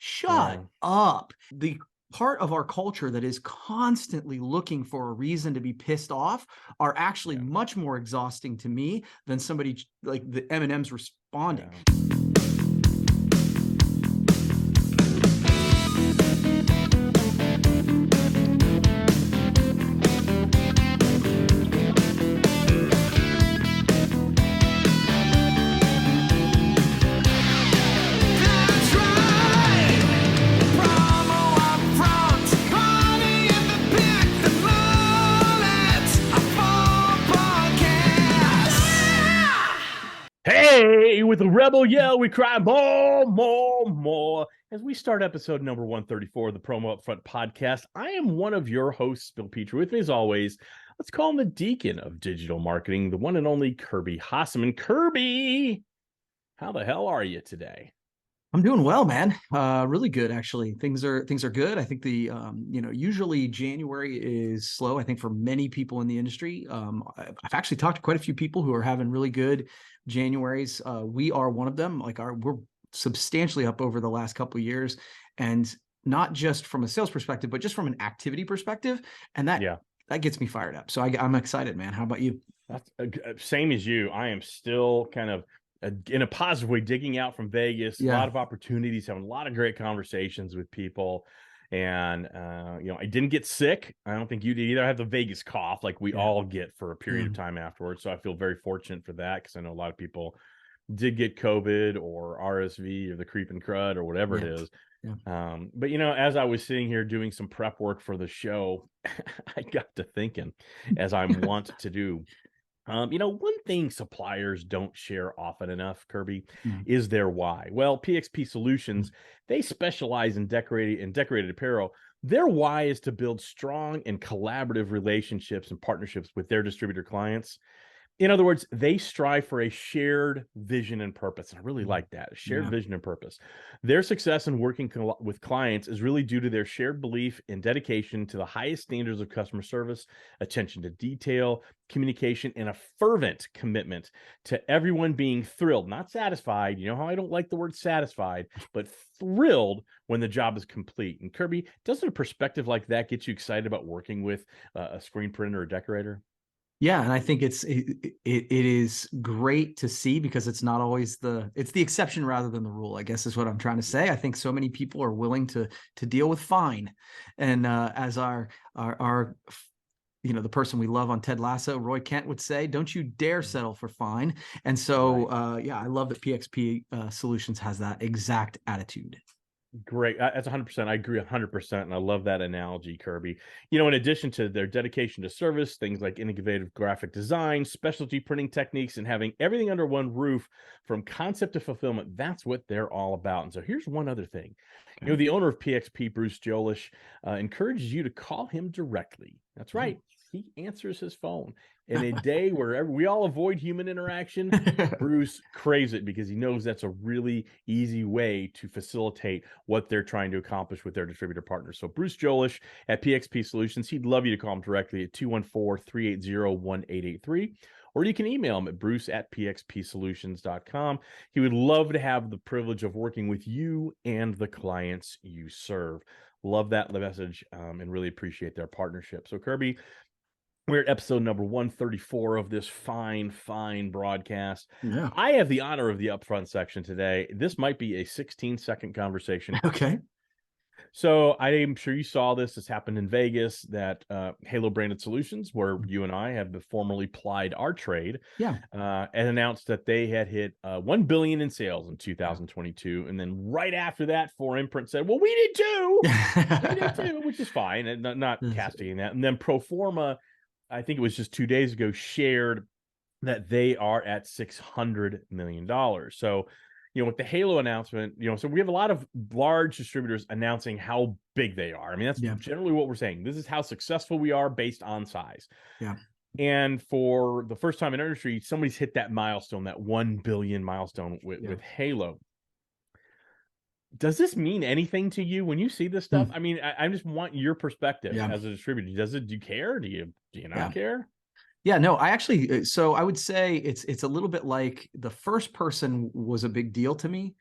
Shut up. The part of our culture that is constantly looking for a reason to be pissed off are actually much more exhausting to me than somebody like the M&M's responding. Hey, with the rebel yell, we cry more, more, more. As we start episode number 134 of the Promo Upfront podcast, I am one of your hosts, Bill Petrie. With me as always, let's call him the deacon of digital marketing, the one and only Kirby Hasseman. Kirby, how the hell are you today? I'm doing well, man. Really good, actually. Things are good. I think the usually January is slow. I think for many people in the industry, I've actually talked to quite a few people who are having really good Januaries. We are one of them. We're substantially up over the last couple of years, and not just from a sales perspective, but just from an activity perspective. And that gets me fired up. So I'm excited, man. How about you? That's same as you. I am still kind of in a positive way, digging out from Vegas, a lot of opportunities, having a lot of great conversations with people. And, I didn't get sick. I don't think you did either. I have the Vegas cough like we all get for a period of time afterwards. So I feel very fortunate for that because I know a lot of people did get COVID or RSV or the creeping crud or whatever it is. But, as I was sitting here doing some prep work for the show, I got to thinking, as I'm wont to do, one thing suppliers don't share often enough, Kirby, is their why. Well, PXP Solutions, they specialize in decorated apparel. Their why is to build strong and collaborative relationships and partnerships with their distributor clients. In other words, they strive for a shared vision and purpose. And I really like that, a shared vision and purpose. Their success in working with clients is really due to their shared belief and dedication to the highest standards of customer service, attention to detail, communication, and a fervent commitment to everyone being thrilled, not satisfied. You know how I don't like the word satisfied, but thrilled when the job is complete. And Kirby, doesn't a perspective like that get you excited about working with a screen printer or decorator? Yeah, and I think it is great to see because it's not always it's the exception rather than the rule, I guess is what I'm trying to say. I think so many people are willing to deal with fine. And as our the person we love on Ted Lasso, Roy Kent, would say, don't you dare settle for fine. And so I love that PXP Solutions has that exact attitude. Great. That's 100%. I agree 100%. And I love that analogy, Kirby. In addition to their dedication to service, things like innovative graphic design, specialty printing techniques, and having everything under one roof from concept to fulfillment, that's what they're all about. And so here's one other thing. Okay. The owner of PXP, Bruce Jolish, encourages you to call him directly. That's right. He answers his phone. In a day where we all avoid human interaction, Bruce craves it because he knows that's a really easy way to facilitate what they're trying to accomplish with their distributor partners. So Bruce Jolish at PXP Solutions, he'd love you to call him directly at 214-380-1883. Or you can email him at bruce@pxpsolutions.com. He would love to have the privilege of working with you and the clients you serve. Love that message and really appreciate their partnership. So Kirby, we're at episode number 134 of this fine broadcast. Yeah. I have the honor of the upfront section today. This might be a 16-second conversation. Okay. So I am sure you saw this. This happened in Vegas, that Halo Branded Solutions, where you and I have formerly plied our trade, and announced that they had hit $1 billion in sales in 2022. And then right after that, 4imprint said, well, we did too. We did too, which is fine, and not castigating that. And then Proforma, I think it was just 2 days ago, shared that they are at $600 million. So, with the Halo announcement, so we have a lot of large distributors announcing how big they are. I mean, that's generally what we're saying. This is how successful we are based on size. Yeah. And for the first time in our industry, somebody's hit that milestone, that 1 billion milestone with Halo. Does this mean anything to you when you see this stuff? I mean, I just want your perspective as a distributor. Do you care? Do you not care? Yeah, no, I actually, so I would say it's a little bit like the first person was a big deal to me.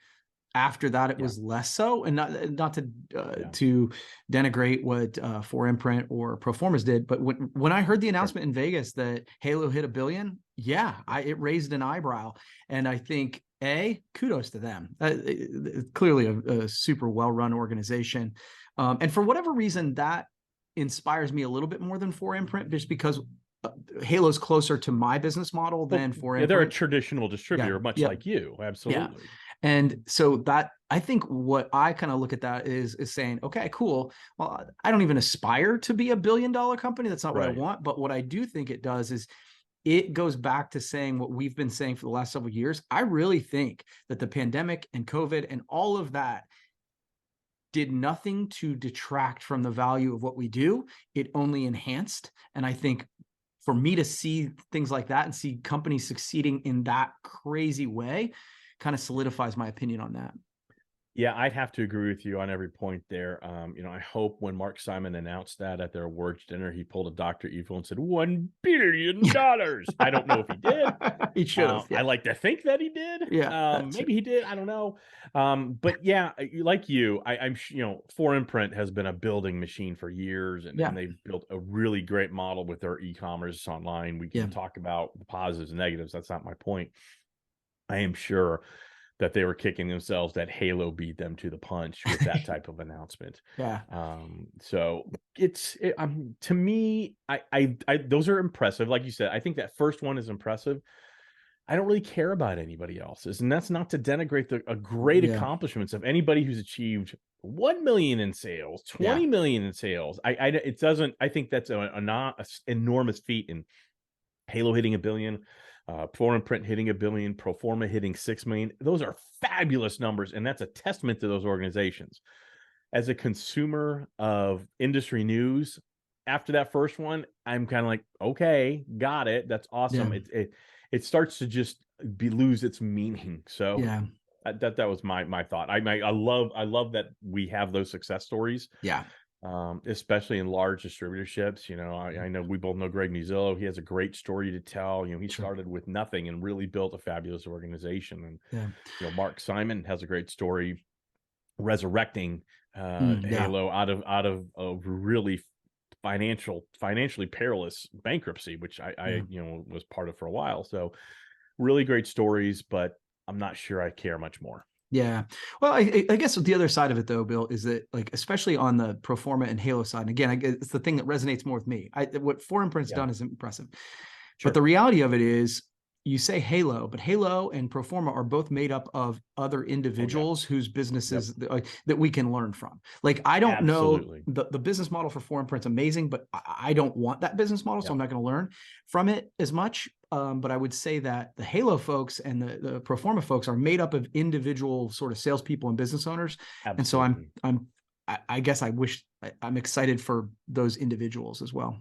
After that, it Yeah. was less so, and not to Yeah. to denigrate what 4imprint or Proformas did, but when I heard the Sure. announcement in Vegas that Halo hit $1 billion, yeah, it raised an eyebrow, and I think kudos to them. Clearly a super well-run organization, and for whatever reason that inspires me a little bit more than 4imprint, just because Halo's closer to my business model Well, than yeah, they're a 4imprint. traditional Yeah, distributor, much yeah, like you. yeah. Absolutely. And so that, I think what I kind of look at that is saying, okay, cool. Well, I don't even aspire to be $1 billion company. That's not what I Right. want. But what I do think it does is it goes back to saying what we've been saying for the last several years. I really think that the pandemic and COVID and all of that did nothing to detract from the value of what we do. It only enhanced. And I think for me to see things like that and see companies succeeding in that crazy way kind of solidifies my opinion on that. Yeah, I'd have to agree with you on every point there. I hope when Mark Simon announced that at their awards dinner, he pulled a Dr. Evil and said $1 billion. I don't know if he did. He should have. I Yeah. like to think that he did. Yeah. Maybe he did. I don't know. But yeah, like you, I'm 4imprint has been a building machine for years, and, Yeah. and they've built a really great model with their e-commerce online. We can talk about the positives and negatives. That's not my point. I am sure that they were kicking themselves that Halo beat them to the punch with that type of announcement. Yeah. So to me, I those are impressive. Like you said, I think that first one is impressive. I don't really care about anybody else's, and that's not to denigrate a great accomplishments of anybody who's achieved 1 million in sales, 20 million in sales. It doesn't. I think that's an enormous feat in Halo hitting $1 billion, 4imprint hitting $1 billion, Proforma hitting 6 million. Those are fabulous numbers, and that's a testament to those organizations. As a consumer of industry news, after that first one, I'm kind of like, okay, got it. That's awesome. It starts to just lose its meaning. So that was my thought. I love that we have those success stories. Yeah. Especially in large distributorships. I know we both know Greg Nuzillo. He has a great story to tell. He started with nothing and really built a fabulous organization. And Mark Simon has a great story resurrecting Halo out of a really financially perilous bankruptcy, which I was part of for a while. So really great stories, but I'm not sure I care much more. Yeah. Well, I guess the other side of it, though, Bill, is that, like, especially on the Proforma and Halo side, and again, I guess it's the thing that resonates more with me. What 4imprint's done is impressive. Sure. But the reality of it is, you say Halo, but Halo and Proforma are both made up of other individuals whose businesses that we can learn from. Like, I don't know, the business model for 4imprint's amazing, but I don't want that business model, so I'm not going to learn from it as much. But I would say that the Halo folks and the Proforma folks are made up of individual sort of salespeople and business owners. Absolutely. And so I guess I'm excited for those individuals as well.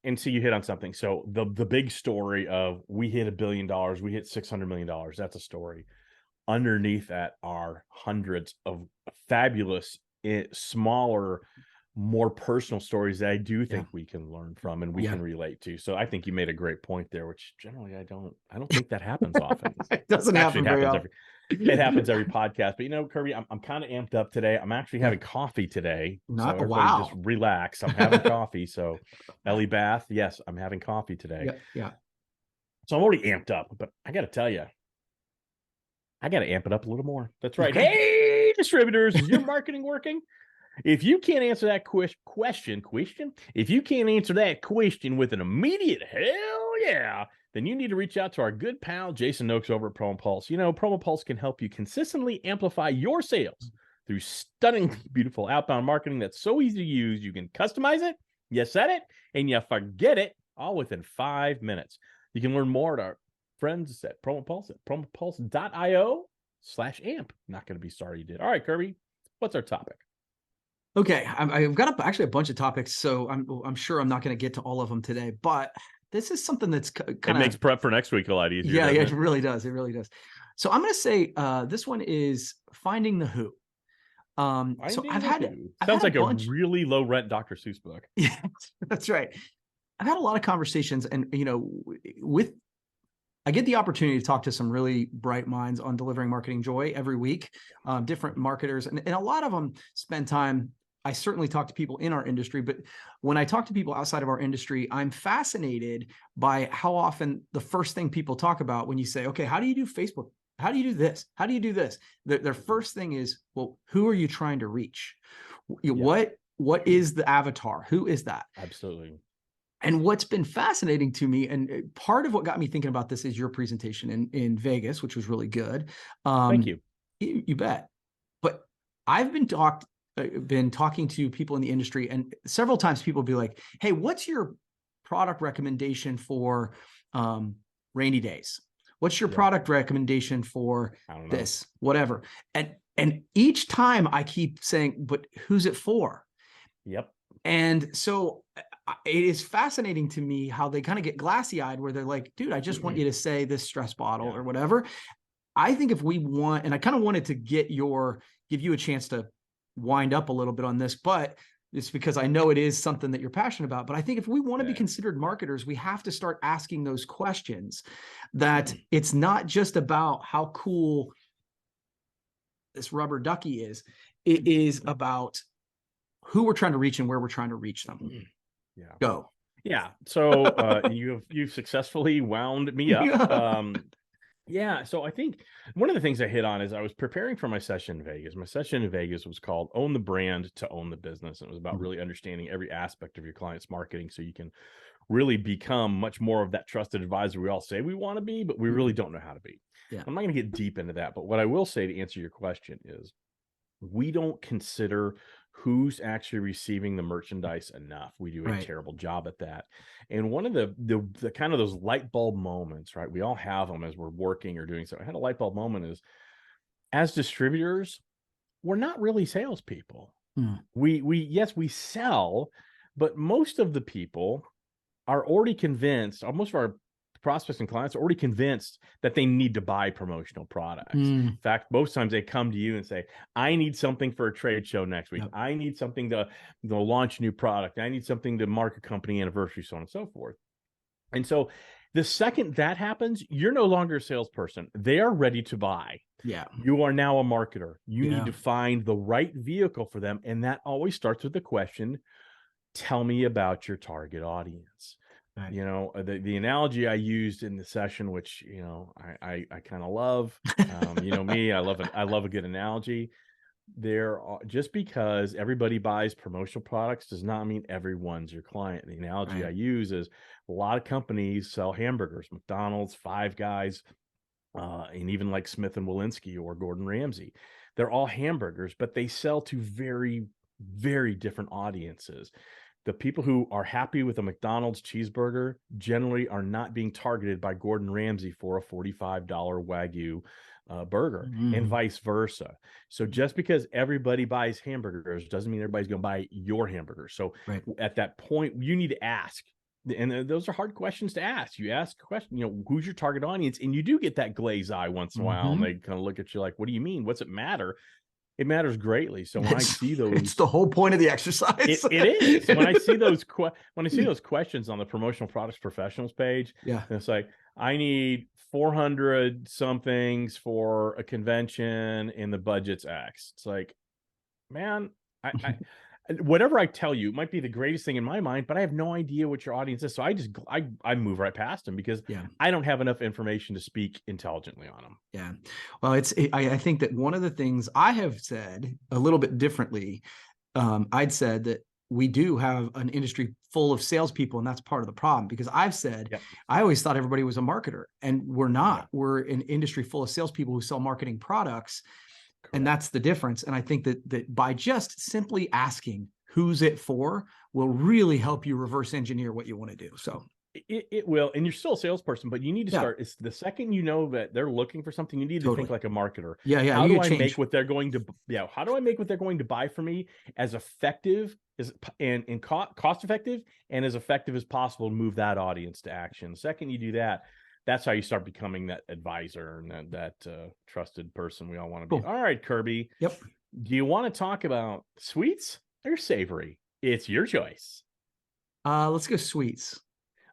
And so you hit on something. So the big story of we hit $1 billion, we hit $600 million. That's a story. Underneath that are hundreds of fabulous, smaller, more personal stories that I do think we can learn from and we can relate to. So I think you made a great point there, which generally I don't think that happens often. It doesn't happen very often. It happens every podcast. But Kirby, I'm kind of amped up today. I'm actually having coffee today. So everybody just relax. I'm having coffee. So Ellie Bath, yes, I'm having coffee today. Yeah. So I'm already amped up, but I got to tell you, I got to amp it up a little more. That's right. Hey, distributors, is your marketing working? If you can't answer that question, if you can't answer that question with an immediate hell yeah, then you need to reach out to our good pal, Jason Noakes over at Promo Pulse. Promo Pulse can help you consistently amplify your sales through stunning, beautiful outbound marketing that's so easy to use. You can customize it, you set it, and you forget it all within 5 minutes. You can learn more at our friends at Promo Pulse at promopulse.io/amp. Not going to be sorry you did. All right, Kirby, what's our topic? Okay, I've got actually a bunch of topics, so I'm sure I'm not going to get to all of them today, but this is something that's kind of makes prep for next week a lot easier. Yeah, it really does. It really does. So I'm going to say this one is finding the who. So sounds like a really low rent Dr. Seuss book. Yeah, that's right. I've had a lot of conversations, and with I get the opportunity to talk to some really bright minds on delivering marketing joy every week, different marketers, and a lot of them spend time. I certainly talk to people in our industry, but when I talk to people outside of our industry, I'm fascinated by how often the first thing people talk about when you say, okay, how do you do Facebook? How do you do this? How do you do this? Their first thing is, well, who are you trying to reach? What is the avatar? Who is that? Absolutely. And what's been fascinating to me, and part of what got me thinking about this is your presentation in Vegas, which was really good. Thank you. You bet. But I've been talking to people in the industry, and several times people be like, "Hey, what's your product recommendation for rainy days? What's your product recommendation for this? Whatever." And each time I keep saying, "But who's it for?" Yep. And so it is fascinating to me how they kind of get glassy-eyed where they're like, dude, I just want you to say this stress bottle or whatever. I think if we want, and I kind of wanted to give you a chance to wind up a little bit on this, but it's because I know it is something that you're passionate about. But I think if we want to be considered marketers, we have to start asking those questions, that it's not just about how cool this rubber ducky is. It is about who we're trying to reach and where we're trying to reach them. Yeah. Go. Yeah. So you've successfully wound me up. Yeah. So I think one of the things I hit on is I was preparing for my session in Vegas. My session in Vegas was called Own the Brand to Own the Business. And it was about really understanding every aspect of your client's marketing so you can really become much more of that trusted advisor we all say we want to be, but we really don't know how to be. Yeah. I'm not going to get deep into that. But what I will say to answer your question is we don't consider who's actually receiving the merchandise enough. We do a terrible job at that. And one of the kind of those light bulb moments, right? We all have them as we're working or doing so. I had a light bulb moment is as distributors, we're not really salespeople. Yes, we sell, but most of the people are already convinced, most of our prospects and clients are already convinced that they need to buy promotional products. In fact, most times they come to you and say, I need something for a trade show next week. I need something to launch a new product. I need something to mark a company anniversary, so on and so forth. And so the second that happens, you're no longer a salesperson. They are ready to buy. Yeah. You are now a marketer. You need to find the right vehicle for them. And that always starts with the question, tell me about your target audience. Right. You know, the analogy I used in the session, which, you know, I kind of love, you know, me, I love a good analogy. Just because everybody buys promotional products does not mean everyone's your client. The analogy I use is a lot of companies sell hamburgers, McDonald's, Five Guys, and even like Smith and Walensky or Gordon Ramsay. They're all hamburgers, but they sell to very, very different audiences. The people who are happy with a McDonald's cheeseburger generally are not being targeted by Gordon Ramsay for a $45 Wagyu burger, and vice versa. So just because everybody buys hamburgers doesn't mean everybody's going to buy your hamburger. So at that point, you need to ask. And those are hard questions to ask. You ask a question, you know, who's your target audience? And you do get that glaze eye once in a while. And they kind of look at you like, what do you mean? What's it matter? It matters greatly. So when I see those, it's the whole point of the exercise. It is. When I see those questions on the promotional products professionals page, it's like, I need 400 somethings for a convention and the budget's X. It's like, man, I whatever I tell you might be the greatest thing in my mind, but I have no idea what your audience is. So I move right past them because I don't have enough information to speak intelligently on them. Yeah. Well, I think that one of the things I have said a little bit differently, I'd said that we do have an industry full of salespeople, and that's part of the problem, because I've said, I always thought everybody was a marketer, and we're not. We're an industry full of salespeople who sell marketing products. Correct. And that's the difference. And I think that by just simply asking who's it for will really help you reverse engineer what you want to do. So it will, and you're still a salesperson, but you need to start. It's the second you know that they're looking for something, you need to think like a marketer. How do I make what they're going to? How do I make what they're going to buy for me as effective and cost effective and as effective as possible to move that audience to action? The second you do that, that's how you start becoming that advisor and that trusted person we all want to be. Cool. All right, Kirby. Yep. Do you want to talk about sweets or savory? It's your choice. Let's go sweets.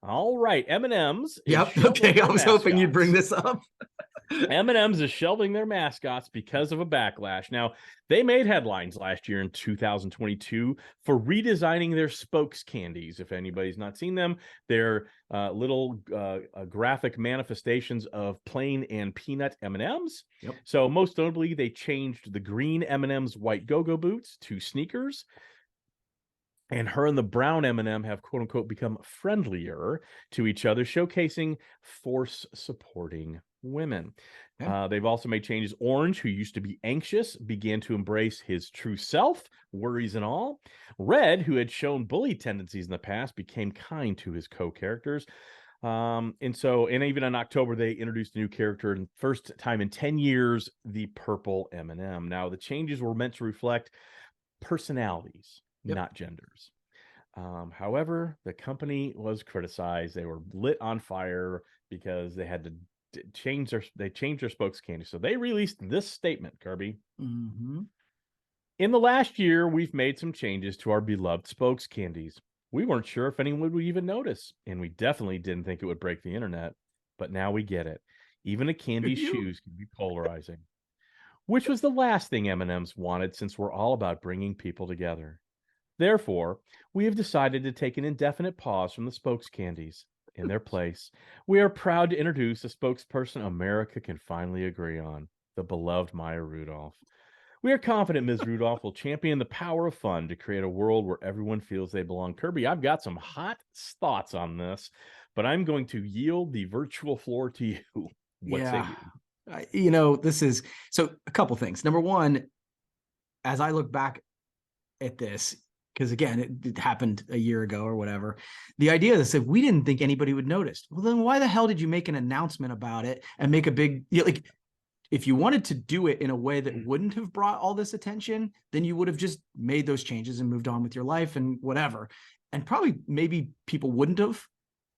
All right, M&M's is Yep. shelving Okay. I their was hoping you'd bring mascots. this up. M&M's is shelving their mascots because of a backlash. Now, they made headlines last year in 2022 for redesigning their spokes candies. If anybody's not seen them, they're little graphic manifestations of plain and peanut M&M's. Yep. So most notably, they changed the green M&M's white go-go boots to sneakers. And her and the brown M&M have quote unquote become friendlier to each other, showcasing force supporting women. Okay. They've also made changes. Orange, who used to be anxious, began to embrace his true self, worries and all. Red, who had shown bully tendencies in the past, became kind to his co-characters. And even in October, they introduced a new character, and first time in 10 years, the purple M&M. Now, the changes were meant to reflect personalities, Yep. not genders. However, the company was criticized. They were lit on fire because they had to change their spokes candy. So they released this statement, Kirby. Mm-hmm. In the last year, we've made some changes to our beloved spokes candies. We weren't sure if anyone would even notice, and we definitely didn't think it would break the internet. But now we get it. Even a candy's shoes can be polarizing, which was the last thing M&M's wanted, since we're all about bringing people together. Therefore, we have decided to take an indefinite pause from the spokes candies. In their place, we are proud to introduce a spokesperson America can finally agree on, the beloved Maya Rudolph. We are confident Ms. Rudolph will champion the power of fun to create a world where everyone feels they belong. Kirby, I've got some hot thoughts on this, but I'm going to yield the virtual floor to you. What say you? This is so a couple things. Number one, as I look back at this, because again, it happened a year ago or whatever, the idea that if we didn't think anybody would notice, well, then why the hell did you make an announcement about it and make a big, like, if you wanted to do it in a way that wouldn't have brought all this attention, then you would have just made those changes and moved on with your life and whatever. And probably maybe people wouldn't have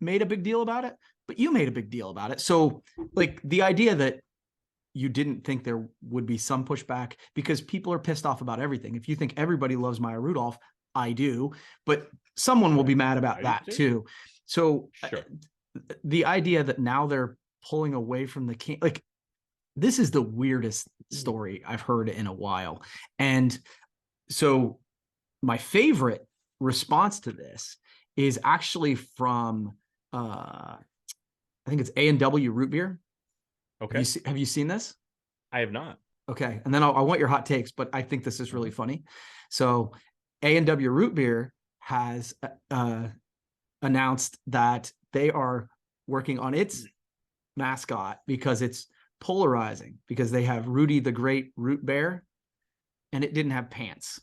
made a big deal about it, but you made a big deal about it. So like the idea that you didn't think there would be some pushback, because people are pissed off about everything. If you think everybody loves Maya Rudolph, I do, but someone will be mad about that too. So sure. The idea that now they're pulling away from the king, like, this is the weirdest story I've heard in a while. And so my favorite response to this is actually from I think it's A&W Root Beer. Okay. Have you seen this? I have not. Okay. And then I want your hot takes, but I think this is really funny. So A&W Root Beer has announced that they are working on its mascot because it's polarizing, because they have Rudy the Great Root Bear and it didn't have pants.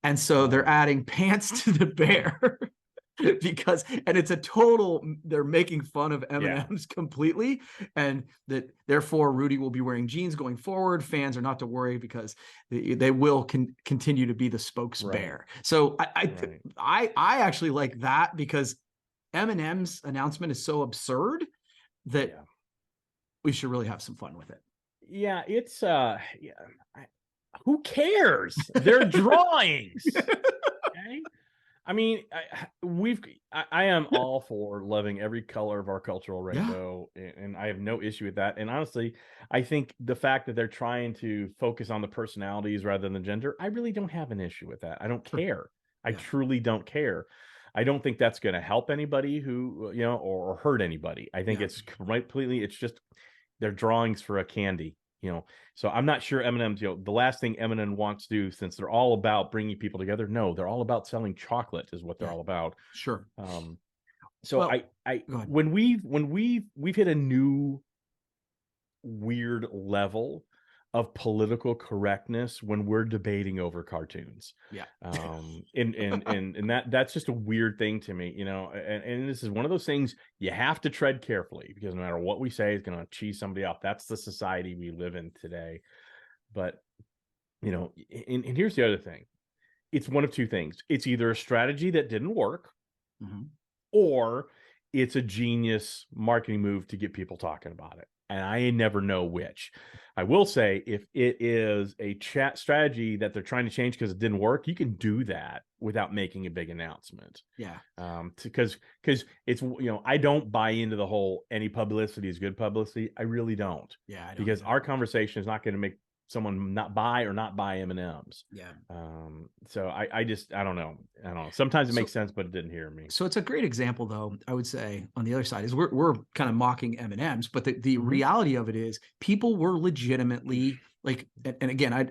And so they're adding pants to the bear. Because, and it's a total, they're making fun of M&M's completely, and that therefore Rudy will be wearing jeans going forward. Fans are not to worry because they will continue to be the spokes bear. So I actually like that, because M&M's announcement is so absurd that we should really have some fun with it. Yeah, it's who cares? They're drawings. Okay? I mean, I am all for loving every color of our cultural rainbow, and I have no issue with that. And honestly, I think the fact that they're trying to focus on the personalities rather than the gender, I really don't have an issue with that. I don't care. I truly don't care. I don't think that's going to help anybody who, or hurt anybody. I think it's completely, it's just they're drawings for a candy. So I'm not sure M&M's, the last thing M&M wants to do, since they're all about bringing people together. No, they're all about selling chocolate is what they're all about. Sure. So well, when we've hit a new weird level of political correctness when we're debating over cartoons. Yeah. And that's just a weird thing to me, and this is one of those things you have to tread carefully, because no matter what we say is going to cheese somebody out. That's the society we live in today. But, and here's the other thing. It's one of two things. It's either a strategy that didn't work, or it's a genius marketing move to get people talking about it. and I never know which. I will say, if it is a chat strategy that they're trying to change because it didn't work, you can do that without making a big announcement. Yeah. Because it's, I don't buy into the whole any publicity is good publicity. I really don't. Yeah, I don't Because either. our conversation is not going to make someone not buy or not buy M&Ms. Yeah. So I don't know. Sometimes it makes sense, but it didn't hear me. So it's a great example, though, I would say, on the other side is we're kind of mocking M&Ms, but the reality of it is people were legitimately like, and again,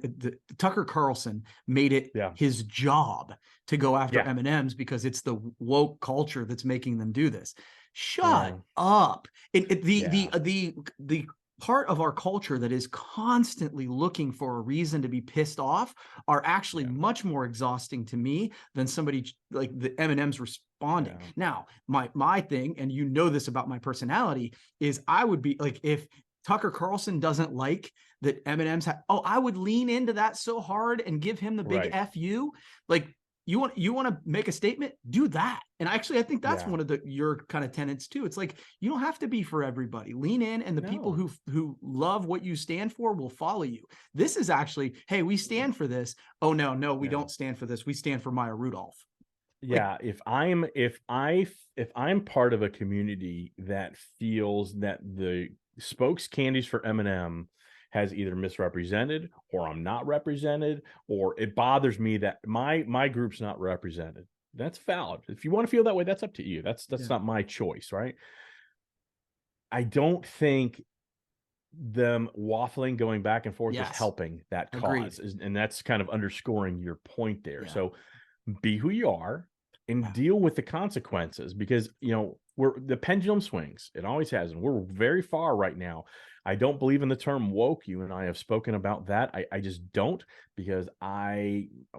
Tucker Carlson made it his job to go after M&Ms because it's the woke culture that's making them do this. Shut up. The part of our culture that is constantly looking for a reason to be pissed off are actually much more exhausting to me than somebody like the M&Ms responding. Now, my thing, and you know this about my personality, is I would be like, if Tucker Carlson doesn't like that M&Ms I would lean into that so hard and give him the big F you. Like, you want to make a statement, do that. And actually, I think that's one of your kind of tenets too. It's like, you don't have to be for everybody. Lean in, and the people who love what you stand for will follow you. This is actually, hey, we stand for this. Oh no, we don't stand for this. We stand for Maya Rudolph. Yeah, if I'm part of a community that feels that the spokes candies for M&M has either misrepresented, or I'm not represented, or it bothers me that my group's not represented, that's valid. If you want to feel that way, that's up to you. That's not my choice, right? I don't think them waffling, going back and forth, is helping that cause. And that's kind of underscoring your point there. So be who you are and deal with the consequences, because the pendulum swings. It always has, and we're very far right now. I don't believe in the term woke. You and I have spoken about that. I just don't, because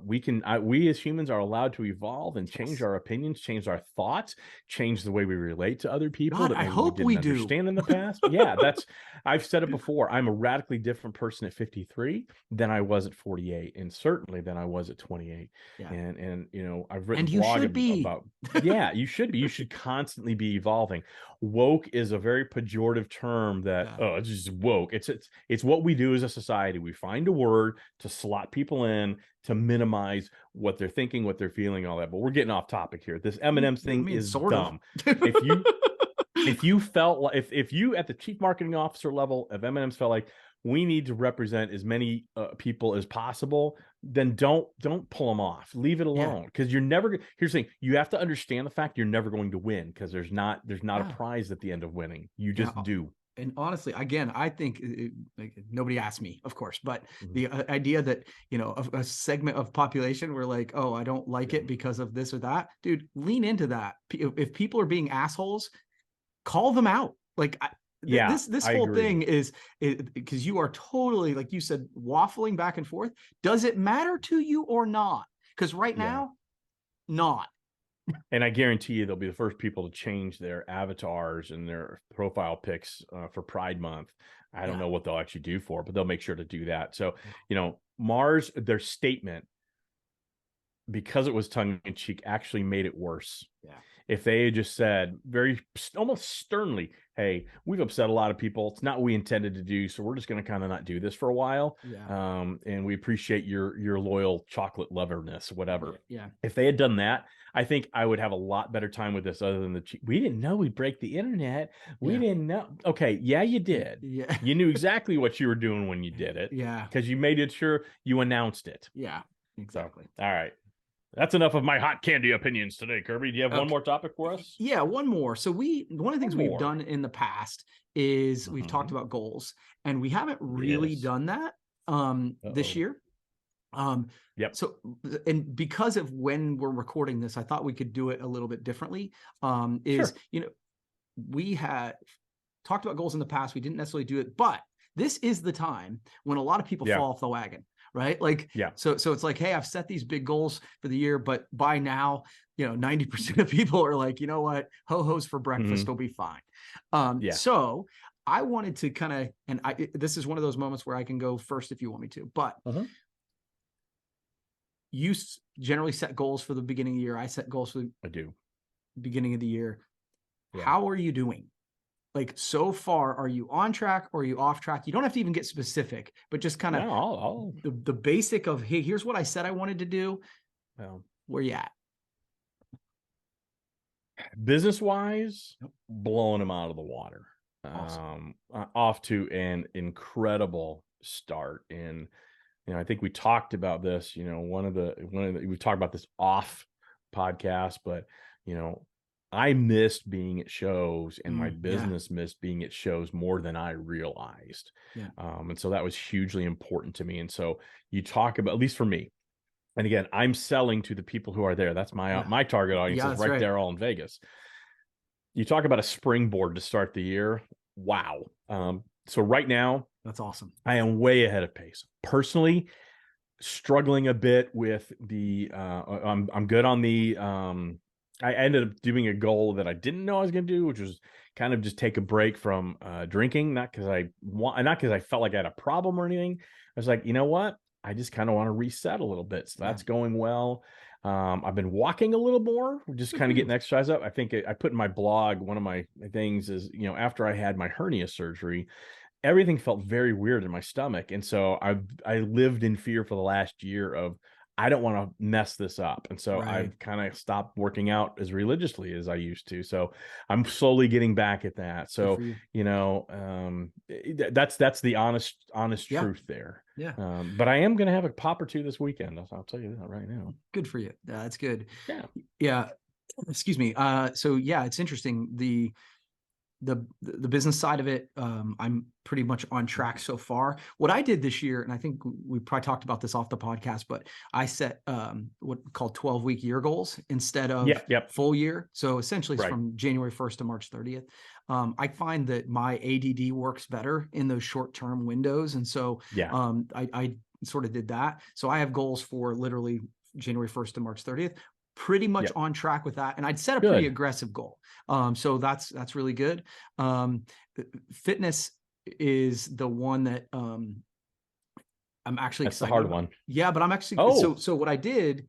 we as humans are allowed to evolve and change our opinions, change our thoughts, change the way we relate to other people. God, that maybe I hope we didn't understand in the past. I've said it before. I'm a radically different person at 53 than I was at 48, and certainly than I was at 28. And I've written blog about you should be. You should constantly be evolving. Woke is a very pejorative term that it's just woke. It's what we do as a society. We find a word to slot people in to minimize what they're thinking, what they're feeling, all that. But we're getting off topic here. This M&M thing is dumb. If you felt like, if you at the chief marketing officer level of M&M's felt like we need to represent as many people as possible, then don't pull them off. Leave it alone, because you're never. Here's the thing: you have to understand the fact you're never going to win, because there's not a prize at the end of winning. You just do. And honestly, again, I think nobody asked me, of course, but the idea that, a segment of population were like, oh, I don't like it because of this or that, dude, lean into that. If people are being assholes, call them out. Like, this whole thing is because you are totally, like you said, waffling back and forth. Does it matter to you or not? Because right now, not. And I guarantee you, they'll be the first people to change their avatars and their profile pics for Pride Month. I don't know what they'll actually do for it, but they'll make sure to do that. So, Mars, their statement, because it was tongue in cheek, actually made it worse. If they had just said almost sternly, hey, we've upset a lot of people. It's not what we intended to do, so we're just going to kind of not do this for a while. And we appreciate your loyal chocolate loverness, whatever. If they had done that, I think I would have a lot better time with this, other than we didn't know we'd break the internet. We didn't know. Okay, you did. You knew exactly what you were doing when you did it. Because you made it sure you announced it. Exactly. So, all right. That's enough of my hot candy opinions today, Kirby. Do you have one more topic for us? Yeah, one more. So one of the things we've done in the past is we've talked about goals, and we haven't really done that this year. So, and because of when we're recording this, I thought we could do it a little bit differently. We had talked about goals in the past. We didn't necessarily do it, but this is the time when a lot of people fall off the wagon. Right? Like, so it's like, hey, I've set these big goals for the year, but by now, 90% of people are like, you know what, ho-hos for breakfast will be fine. So I wanted to kind of, and this is one of those moments where I can go first if you want me to, but you generally set goals for the beginning of the year. I set goals for the beginning of the year. How are you doing? like so far, are you on track or are you off track? You don't have to even get specific, but just kind of No, the basic of, hey, here's what I said I wanted to do. Well, Where you at? business wise, Yep. blowing them out of the water. Awesome. Off to an incredible start. And I think we talked about this. We've talked about this off podcast, but I missed being at shows, and my Yeah. business missed being at shows more than I realized. Yeah. And so that was hugely important to me. And so you talk about, at least for me, and again, I'm selling to the people who are there. That's my target audience, is right there, all in Vegas. You talk about a springboard to start the year. Wow. So right now, That's awesome. I am way ahead of pace. Personally, struggling a bit with the I'm good on the I ended up doing a goal that I didn't know I was going to do, which was kind of just take a break from drinking, not because I felt like I had a problem or anything. I was like, you know what? I just kind of want to reset a little bit. So that's going well. I've been walking a little more, just kind of getting exercise up. I think I put in my blog, one of my things is, after I had my hernia surgery, everything felt very weird in my stomach. And so I lived in fear for the last year of, I don't want to mess this up. And so I've kind of stopped working out as religiously as I used to. So I'm slowly getting back at that. So, that's the honest truth there. Yeah. But I am going to have a pop or two this weekend. I'll tell you that right now. Good for you. That's good. Yeah. Yeah. Excuse me. So yeah, it's interesting. The business side of it, I'm pretty much on track so far. What I did this year, and I think we probably talked about this off the podcast, but I set what called 12-week year goals instead of full year. So essentially it's from January 1st to March 30th. I find that my ADD works better in those short-term windows. And so I sort of did that. So I have goals for literally January 1st to March 30th. Pretty much on track with that. And I'd set a pretty aggressive goal. So that's really good. Fitness is the one that I'm actually That's excited the hard about. one. Yeah, but I'm actually so what I did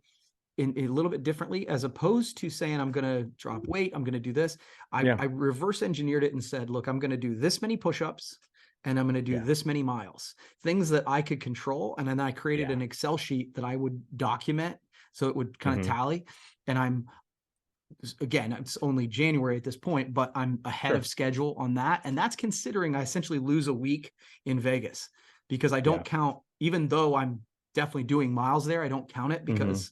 in a little bit differently, as opposed to saying I'm going to drop weight, I'm going to do this. I reverse engineered it and said, look, I'm going to do this many push-ups and I'm going to do this many miles, things that I could control. And then I created an Excel sheet that I would document, so it would kind of tally. And again, it's only January at this point, but I'm ahead of schedule on that. And that's considering I essentially lose a week in Vegas, because I don't count, even though I'm definitely doing miles there, I don't count it, because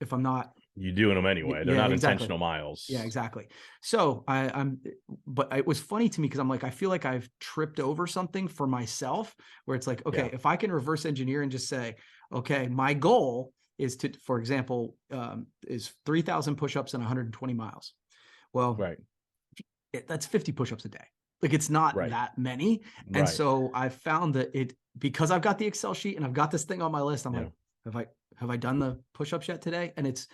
if I'm not, you're doing them anyway. They're not intentional miles. Yeah, exactly. So but it was funny to me, because I'm like, I feel like I've tripped over something for myself, where it's like, okay, if I can reverse engineer and just say, okay, my goal is to, for example, is 3,000 push-ups and 120 miles. Well, that's 50 push-ups a day. Like, it's not that many. And so I've found that because I've got the Excel sheet and I've got this thing on my list, I'm like, have I done the push-ups yet today? And it's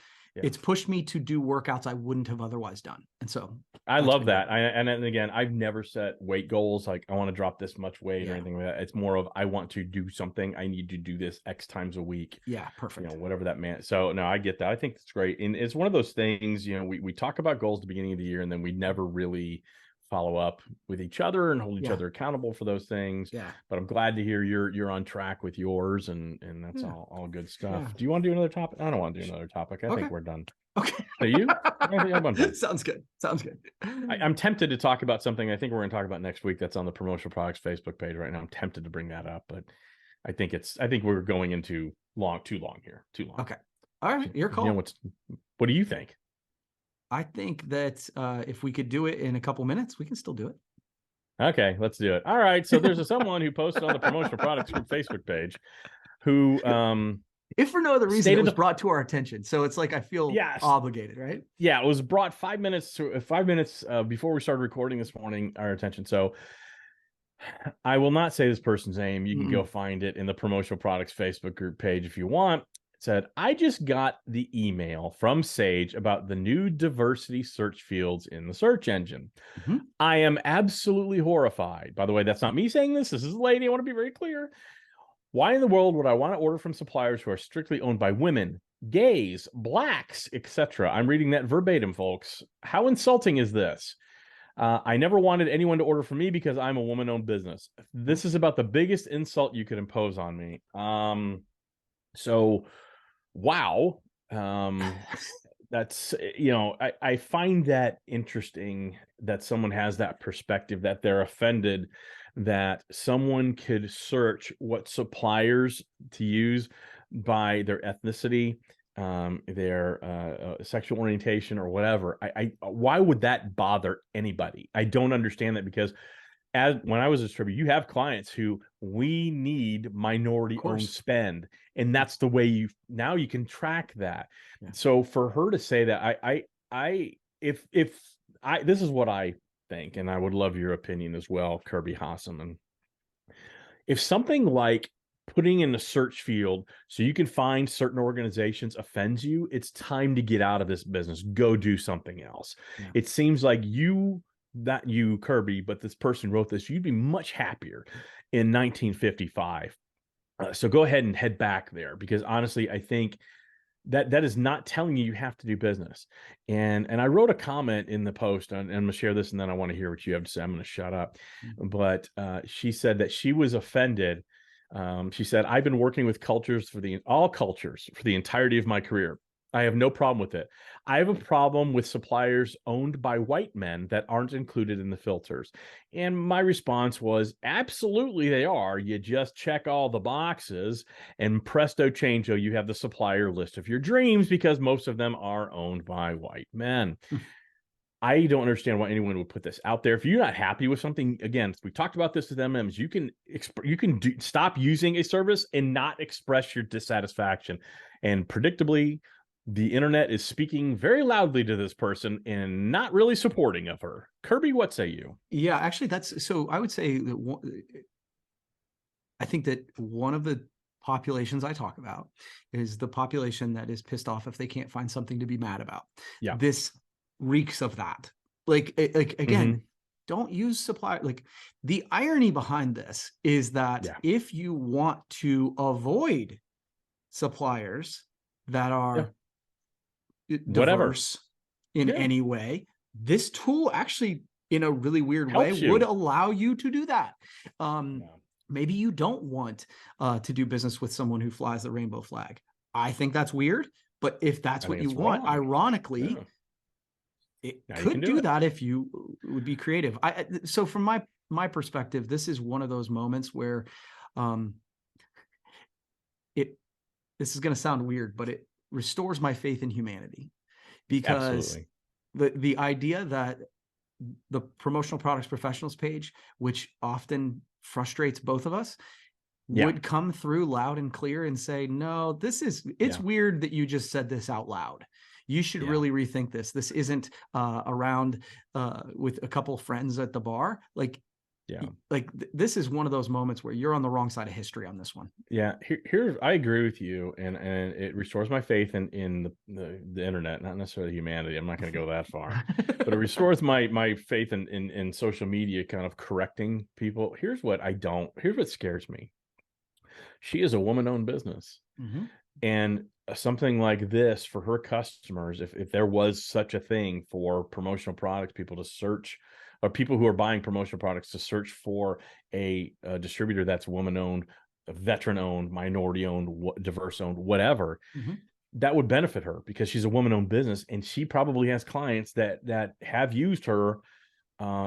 pushed me to do workouts I wouldn't have otherwise done. And so I love that. And again, I've never set weight goals like I want to drop this much weight or anything like that. It's more of, I want to do something. I need to do this X times a week. Yeah, perfect. Whatever that meant. So no, I get that. I think it's great. And it's one of those things, we talk about goals at the beginning of the year, and then we never really follow up with each other and hold each other accountable for those things. Yeah. But I'm glad to hear you're on track with yours, and that's all good stuff. Do you want to do another topic? I don't want to do another topic. I think we're done. Okay. So you? Sounds good. Sounds good. I'm tempted to talk about something I think we're going to talk about next week. That's on the Promotional Products Facebook page right now. I'm tempted to bring that up, but I think we're going into too long here. Too long. Okay. All right. Your call. What do you think? I think that if we could do it in a couple minutes, we can still do it. Okay, let's do it. All right. So there's someone who posted on the Promotional Products Group Facebook page who if for no other reason, it was brought to our attention. So it's like, I feel obligated, right? Yeah, it was brought 5 minutes before we started recording this morning, our attention. So I will not say this person's name. You can go find it in the Promotional Products Facebook group page if you want. It said, I just got the email from Sage about the new diversity search fields in the search engine. I am absolutely horrified. By the way, that's not me saying this. This is a lady. I want to be very clear. Why in the world would I want to order from suppliers who are strictly owned by women, gays, blacks, etc.? I'm reading that verbatim, folks. How insulting is this? I never wanted anyone to order from me because I'm a woman-owned business. This is about the biggest insult you could impose on me. So wow. That's, I find that interesting that someone has that perspective, that they're offended that someone could search what suppliers to use by their ethnicity, their sexual orientation, or whatever. Why would that bother anybody? I don't understand that, because as when I was a distributor, you have clients who we need minority owned spend, and that's the way you can track that. Yeah. So for her to say that, if I this is what I think, and I would love your opinion as well, Kirby Hasseman. If something like putting in the search field so you can find certain organizations offends you, it's time to get out of this business. Go do something else. Yeah. It seems like not you, Kirby, but this person wrote this, you'd be much happier in 1955. So go ahead and head back there, because honestly, I think that is not telling you have to do business. And I wrote a comment in the post, and I'm going to share this, and then I want to hear what you have to say. I'm going to shut up. But she said that she was offended. She said, I've been working with all cultures for the entirety of my career. I have no problem with it. I have a problem with suppliers owned by white men that aren't included in the filters. And my response was, absolutely they are. You just check all the boxes and presto changeo, you have the supplier list of your dreams, because most of them are owned by white men. I don't understand why anyone would put this out there. If you're not happy with something, again, we talked about this with MMs, you can stop using a service and not express your dissatisfaction. And predictably, the internet is speaking very loudly to this person and not really supporting of her. Kirby, what say you? Yeah, actually, so I would say that I think that one of the populations I talk about is the population that is pissed off if they can't find something to be mad about. Yeah. This reeks of that. Like again, don't use supply. Like, the irony behind this is that if you want to avoid suppliers that are diverse in any way, this tool actually, in a really weird way, would allow you to do that. Maybe you don't want to do business with someone who flies the rainbow flag. I think that's weird, but if that's what you want, ironically, it could do that if you would be creative. So from my perspective, this is one of those moments where this is going to sound weird, but it restores my faith in humanity, because the idea that the promotional products professionals page, which often frustrates both of us, would come through loud and clear and say, no, it's weird that you just said this out loud. You should really rethink this. This isn't around with a couple of friends at the bar. This is one of those moments where you're on the wrong side of history on this one. Yeah, here I agree with you, and it restores my faith in the internet, not necessarily humanity. I'm not going to go that far, but it restores my faith in social media, kind of correcting people. Here's what scares me. She is a woman-owned business, and something like this for her customers, if there was such a thing for promotional products, people to search, or people who are buying promotional products to search for a distributor that's woman-owned, veteran-owned, minority-owned, diverse-owned, whatever, that would benefit her, because she's a woman-owned business, and she probably has clients that have used her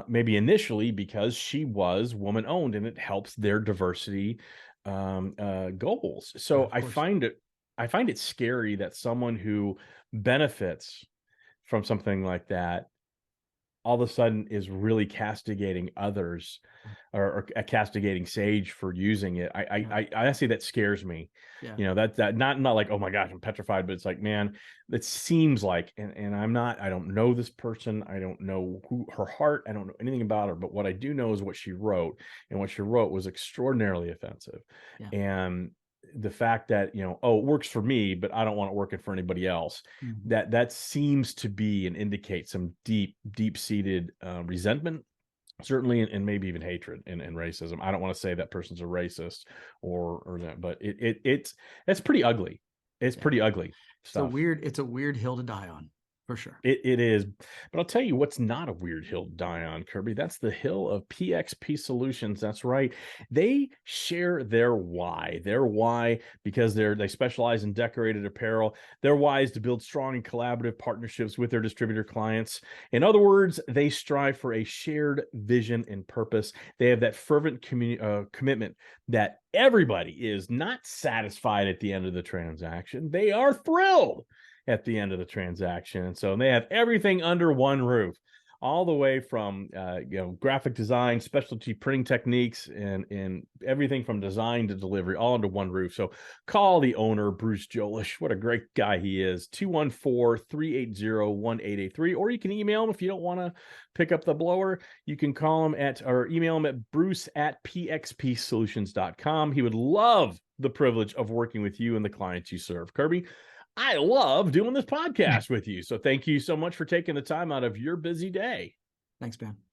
maybe initially because she was woman-owned, and it helps their diversity goals. So I find it scary that someone who benefits from something like that all of a sudden is really castigating others, or castigating Sage for using it. I honestly, that scares me. That not like, oh my gosh, I'm petrified, but it's like, man, it seems like, and I don't know this person. I don't know her heart. I don't know anything about her, but what I do know is what she wrote, and what she wrote was extraordinarily offensive. And the fact that, it works for me, but I don't want it working for anybody else, that seems to be and indicate some deep-seated resentment, certainly, and maybe even hatred and racism. I don't want to say that person's a racist or that, but it's pretty ugly. It's pretty ugly stuff. It's a weird hill to die on. For sure. It is. But I'll tell you what's not a weird hill to die on, Kirby. That's the hill of PXP Solutions. That's right. They share their why. Their why, because they specialize in decorated apparel. Their why is to build strong and collaborative partnerships with their distributor clients. In other words, they strive for a shared vision and purpose. They have that fervent commitment that everybody is not satisfied at the end of the transaction. They are thrilled at the end of the transaction. And so they have everything under one roof, all the way from graphic design, specialty printing techniques, and everything from design to delivery, all under one roof. So call the owner, Bruce Jolish. What a great guy he is. 214-380-1883. Or you can email him if you don't want to pick up the blower. You can call him or email him at bruce@pxpsolutions.com. He would love the privilege of working with you and the clients you serve. Kirby, I love doing this podcast with you. So thank you so much for taking the time out of your busy day. Thanks, Ben.